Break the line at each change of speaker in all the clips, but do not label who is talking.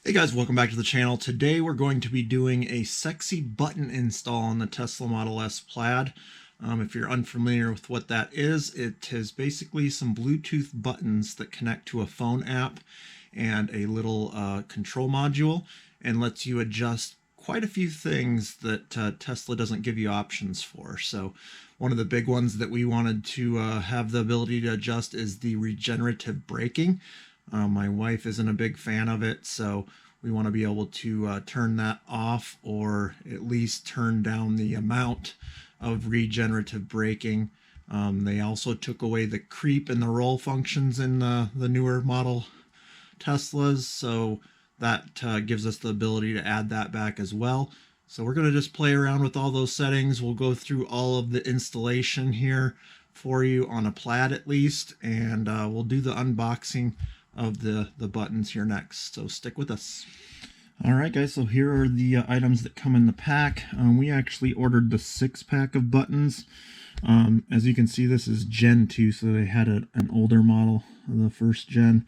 Hey guys, welcome back to the channel. Today we're going to be doing a sexy button install on the Tesla Model S Plaid. If you're unfamiliar with what that is, it is basically some Bluetooth buttons that connect to a phone app and a little control module and lets you adjust quite a few things that Tesla doesn't give you options for. So one of the big ones that we wanted to have the ability to adjust is the regenerative braking. My wife isn't a big fan of it, so we want to be able to turn that off, or at least turn down the amount of regenerative braking. They also took away the creep and the roll functions in the newer model Teslas, so that gives us the ability to add that back as well. So we're going to just play around with all those settings. We'll go through all of the installation here for you on a Plaid at least, and we'll do the unboxing of the buttons here next, so stick with us. Alright guys, so here are the items that come in the pack. We actually ordered the 6-pack of buttons. As you can see, this is Gen 2, so they had an older model of the first gen.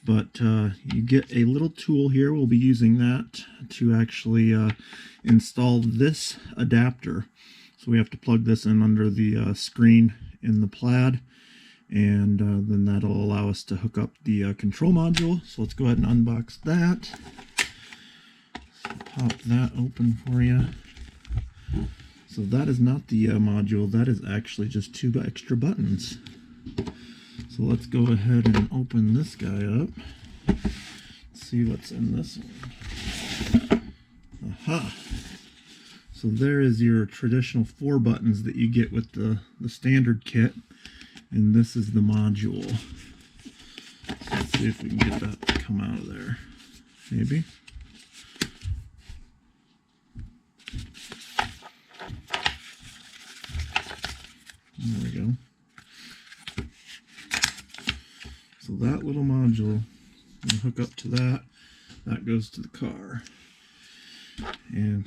But you get a little tool here. We'll be using that to actually install this adapter. So we have to plug this in under the screen in the Plaid. And then that'll allow us to hook up the control module. So let's go ahead and unbox that. So pop that open for you. So that is not the module, that is actually just 2 extra buttons. So let's go ahead and open this guy up. See what's in this one. Aha! So there is your traditional 4 buttons that you get with the standard kit. And this is the module. So let's see if we can get that to come out of there. Maybe. There we go. So that little module, we'll hook up to that. That goes to the car. And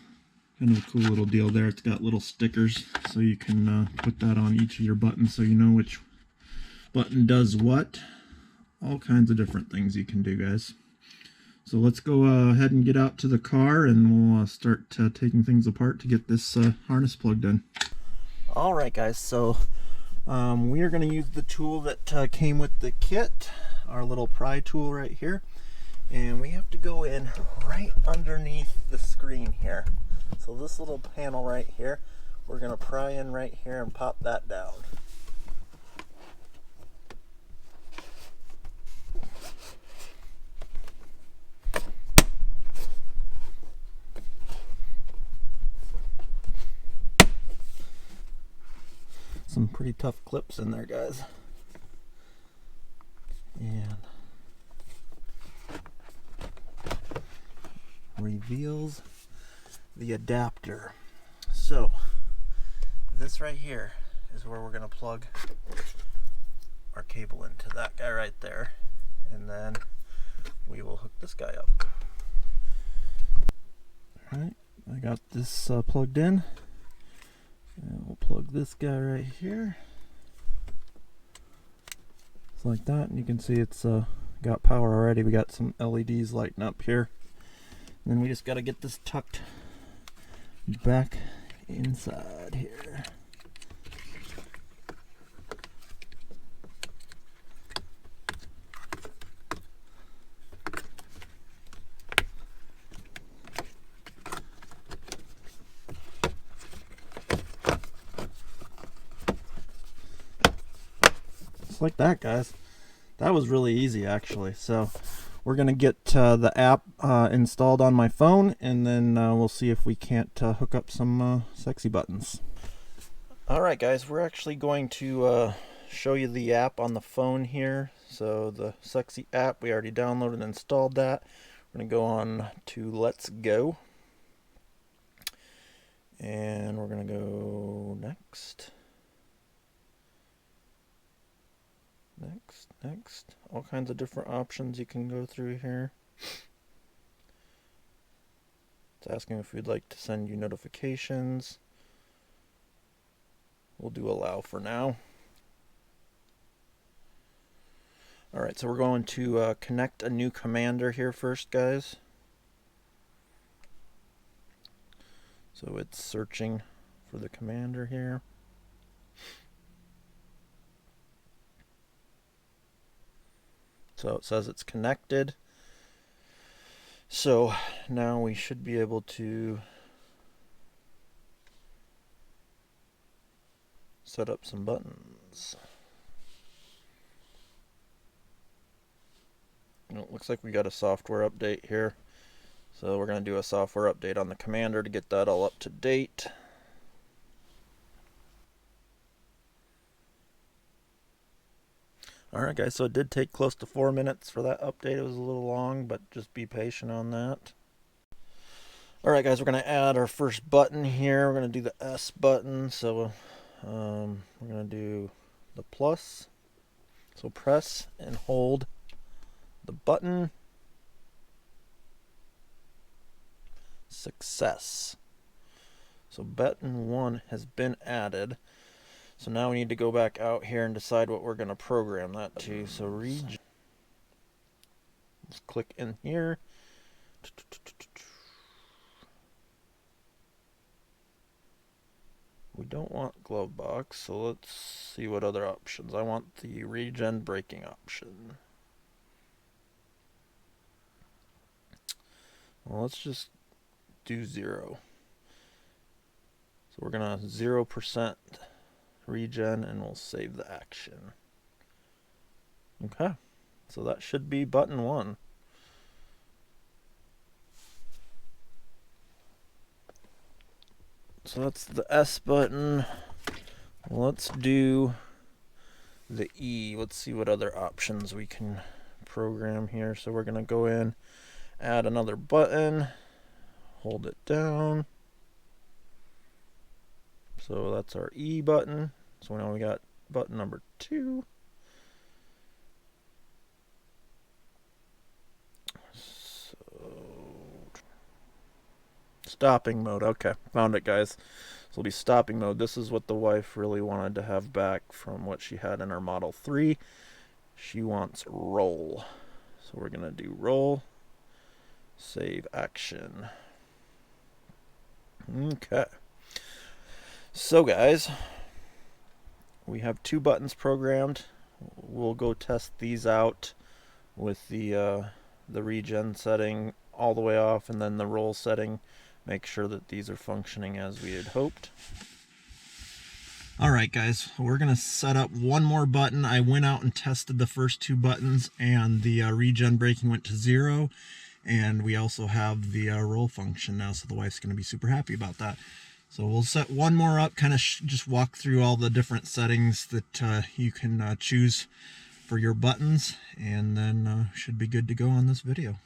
kind of a cool little deal there. It's got little stickers, so you can put that on each of your buttons so you know which button does what. All kinds of different things you can do, guys. So let's go ahead and get out to the car, and we'll start taking things apart to get this harness plugged in. Alright guys, so we are going to use the tool that came with the kit, our little pry tool right here. And we have to go in right underneath the screen here. So this little panel right here, we're going to pry in right here and pop that down. Some pretty tough clips in there, guys. And reveals the adapter. So this right here is where we're going to plug our cable into that guy right there, and then we will hook this guy up. Alright, I got this plugged in, and we'll plug this guy right here. It's like that, and you can see it's got power already. We got some LEDs lighting up here. And then we just got to get this tucked back inside here. Just like that, guys. That was really easy, actually. So we're going to get the app installed on my phone, and then we'll see if we can't hook up some sexy buttons. Alright guys, we're actually going to show you the app on the phone here. So the sexy app, we already downloaded and installed that. We're going to go on to Let's Go. And we're going to go next. Next. All kinds of different options you can go through here. It's asking if we'd like to send you notifications. We'll do allow for now. Alright, so we're going to connect a new commander here first, guys.
So it's searching for the commander here. So it says it's connected. So now we should be able to set up some buttons. It looks like we got a software update here. So we're going to do a software update on the commander to get that all up to date. Alright guys, so it did take close to 4 minutes for that update. It was a little long, but just be patient on that. Alright guys, we're going to add our first button here. We're going to do the S button. So we're going to do the plus. So press and hold the button. Success. So button 1 has been added. So now we need to go back out here and decide what we're going to program that to. So Regen. Let's click in here. We don't want glove box, so let's see what other options. I want the Regen braking option. Well, let's just do 0. So we're going to 0% Regen and we'll save the action. Okay, so that should be button 1. So that's the S button. Let's do the E. Let's see what other options we can program here. So we're going to go in, add another button, hold it down. So that's our E button. So now we got button number 2. So stopping mode. Okay, found it guys. So it'll be stopping mode. This is what the wife really wanted to have back from what she had in her Model 3. She wants roll. So we're going to do roll, save action. Okay. So guys, we have 2 buttons programmed. We'll go test these out with the Regen setting all the way off and then the roll setting. Make sure that these are functioning as we had hoped.
Alright guys, we're going to set up one more button. I went out and tested the first 2 buttons and the Regen braking went to 0. And we also have the roll function now, so the wife's going to be super happy about that. So we'll set one more up, kind of just walk through all the different settings that you can choose for your buttons, and then should be good to go on this video.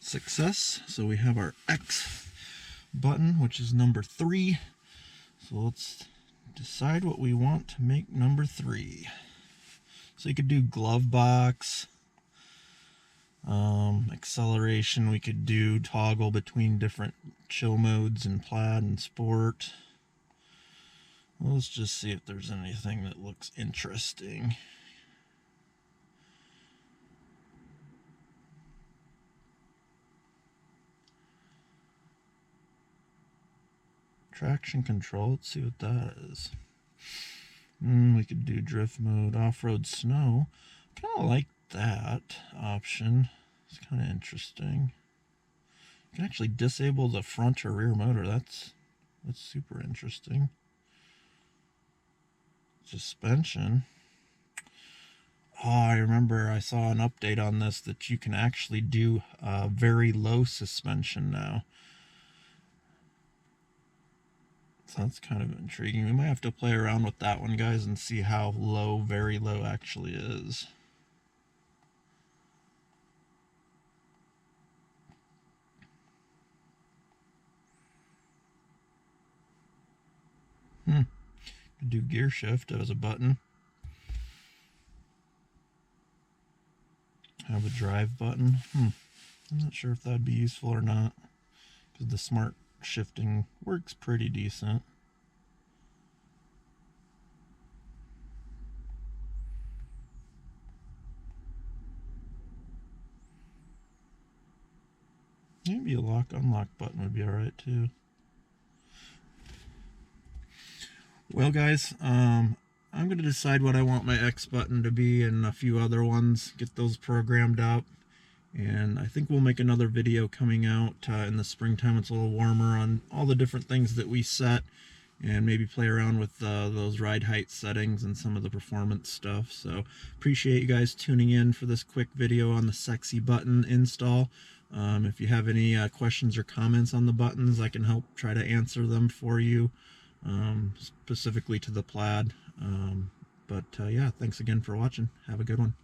Success. So we have our X button, which is number 3. So let's decide what we want to make number 3. So you could do glove box, acceleration. We could do toggle between different chill modes in Plaid and Sport. Let's just see if there's anything that looks interesting. Traction control, let's see what that is. We could do drift mode, off-road snow. Kind of like that option. It's kind of interesting. You can actually disable the front or rear motor. That's super interesting. Suspension. Oh, I remember I saw an update on this that you can actually do very low suspension now. So that's kind of intriguing. We might have to play around with that one, guys, and see how low, very low actually is. Could do gear shift as a button. Have a drive button. I'm not sure if that'd be useful or not, because the smart shifting works pretty decent. Maybe a lock unlock button would be alright too. Well guys, I'm going to decide what I want my X button to be and a few other ones, get those programmed up, and I think we'll make another video coming out in the springtime. It's a little warmer, on all the different things that we set, and maybe play around with those ride height settings and some of the performance stuff. So appreciate you guys tuning in for this quick video on the sexy button install. If you have any questions or comments on the buttons, I can help try to answer them for you, specifically to the Plaid. Yeah, thanks again for watching. Have a good one.